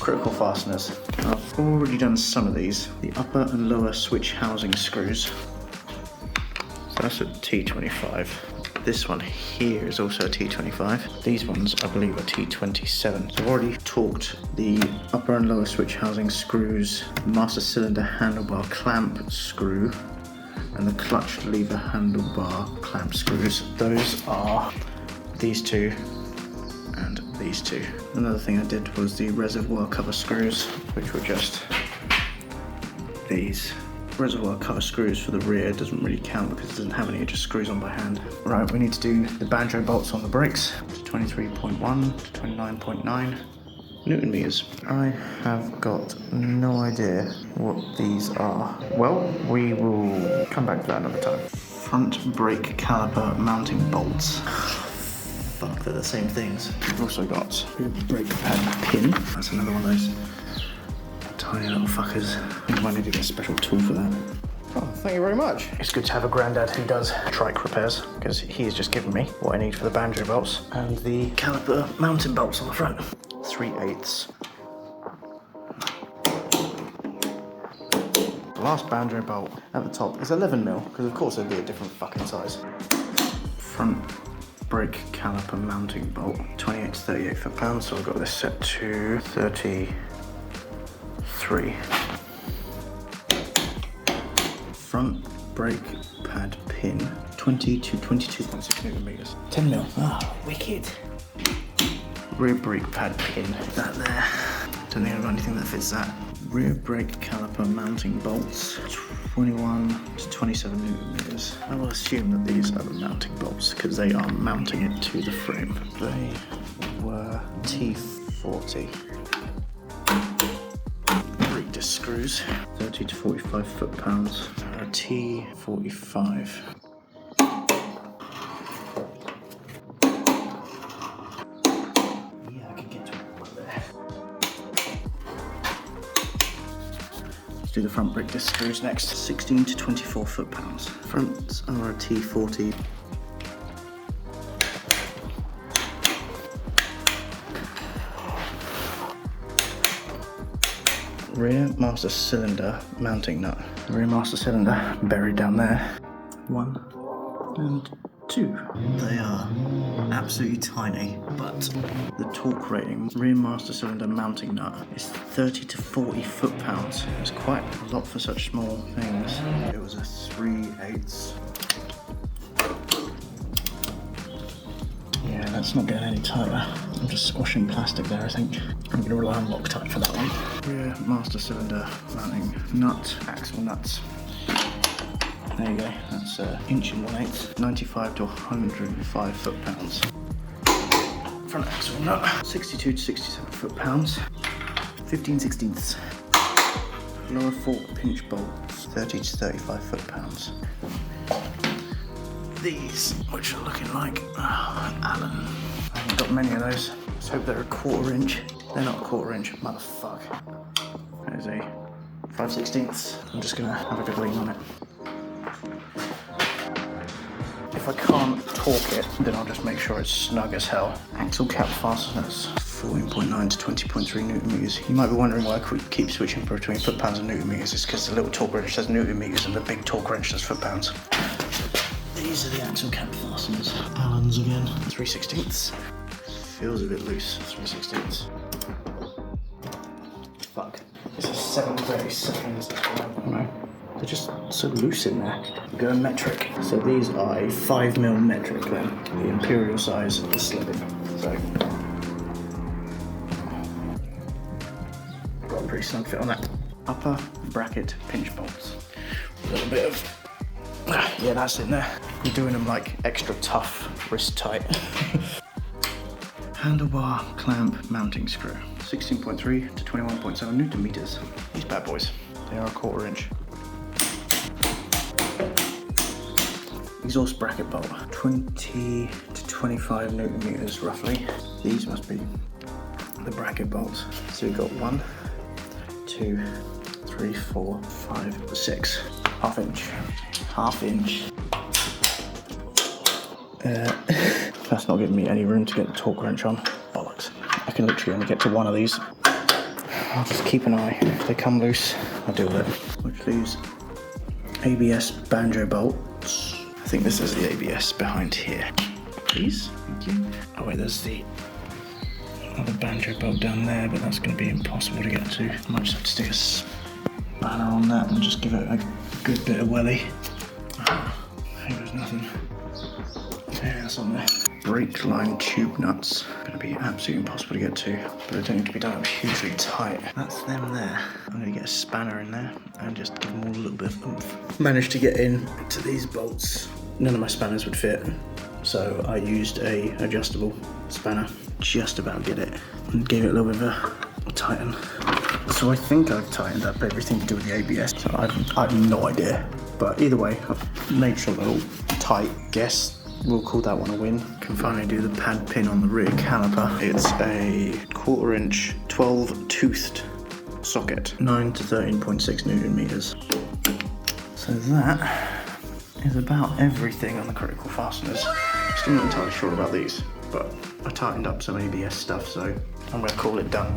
Critical fasteners. I've already done some of these. The upper and lower switch housing screws. So that's a T25. This one here is also a T25. These ones, I believe, are T27. So I've already torqued the upper and lower switch housing screws, master cylinder handlebar clamp screw, and the clutch lever handlebar clamp screws. Those are these two and these two. Another thing I did was the reservoir cover screws, which were just these. Reservoir cover screws for the rear doesn't really count because it doesn't have any, it just screws on by hand. Right, we need to do the banjo bolts on the brakes. 23.1 to 29.9 Newton meters. I have got no idea what these are. Well, we will come back to that another time. Front brake caliper mounting bolts. Fuck, they're the same things. We've also got a brake pad pin. That's another one of those tiny little fuckers. I think I might need to get a special tool for that. Oh, thank you very much. It's good to have a granddad who does trike repairs, because he's just given me what I need for the banjo bolts and the caliper mounting bolts on the front. 3/8. The last banjo bolt at the top is 11mm, because of course it'd be a different fucking size. Front brake caliper mounting bolt, 28 to 38 foot-pounds, so I've got this set to 33. Front brake pad pin, 20 to 22.6 Newton meters. 10mm. Ah, wicked. Rear brake pad pin, that there. Don't think I've got anything that fits that. Rear brake caliper mounting bolts, 21 to 27 Newton meters. I will assume that these are the mounting bolts because they are mounting it to the frame. They were T40. Disc screws, 30 to 45 foot-pounds, a T45. Yeah, I can get to it right there. Let's do the front brake disc screws next. 16 to 24 foot-pounds. Fronts are a T40. Rear master cylinder mounting nut. Rear master cylinder buried down there. 1 and 2. They are absolutely tiny, but the torque rating, rear master cylinder mounting nut, is 30 to 40 foot-pounds. It's quite a lot for such small things. It was a 3/8. Yeah, that's not getting any tighter. I'm just squashing plastic there, I think. I'm going to rely on Loctite for that one. Rear master cylinder mounting nut, axle nuts. There you go, that's 1.1/8", 95 to 105 foot-pounds. Front axle nut, 62 to 67 foot-pounds, 15/16. Lower fork pinch bolts, 30 to 35 foot-pounds. These, which are looking like Allen. I haven't got many of those. Let's hope they're a 1/4 inch. They're not a 1/4 inch, motherfuck. That is a 5/16. I'm just gonna have a good lean on it. If I can't torque it, then I'll just make sure it's snug as hell. Axle cap fasteners, 14.9 to 20.3 Newton meters. You might be wondering why I keep switching between foot-pounds and Newton meters. It's because the little torque wrench says Newton meters and the big torque wrench says foot-pounds. These are the axle cap fasteners. Allen's again. 3/16. Feels a bit loose. 3/16. Fuck. This is 7/32. No. They're just so loose in there. We go metric. So these are a 5mm metric then. The imperial size of the slipping. So got a pretty snug fit on that. Upper bracket pinch bolts. A little bit of yeah, that's in there. We're doing them like extra tough, wrist tight. Handlebar clamp mounting screw. 16.3 to 21.7 Newton meters. These bad boys. They are a 1/4 inch. Exhaust bracket bolt. 20 to 25 Newton meters roughly. These must be the bracket bolts. So we've got 1, 2, 3, 4, 5, 6. 1/2 inch. 1/2 inch. That's not giving me any room to get the torque wrench on. Bollocks. I can literally only get to one of these. I'll just keep an eye. If they come loose, I'll deal with it. Which leaves ABS banjo bolts. I think this is the ABS behind here. Please, thank you. Oh wait, there's the other banjo bolt down there, but that's going to be impossible to get to. I might just have to stick a spanner on that and just give it a good bit of welly. Here goes nothing. Yeah, that's on there. Brake line tube nuts. Gonna be absolutely impossible to get to, but they don't need to be done up hugely tight. That's them there. I'm gonna get a spanner in there and just give them all a little bit of oomph. Managed to get in to these bolts. None of my spanners would fit, so I used a adjustable spanner. Just about get it, and gave it a little bit of a tighten. So I think I've tightened up everything to do with the ABS. So I have no idea, but either way, I've made sure they're all tight. Guess we'll call that one a win. Can finally do the pad pin on the rear caliper. It's a 1/4 inch 12 toothed socket, 9 to 13.6 Newton meters. So that is about everything on the critical fasteners. Still not entirely sure about these, but I tightened up some ABS stuff, so I'm gonna call it done.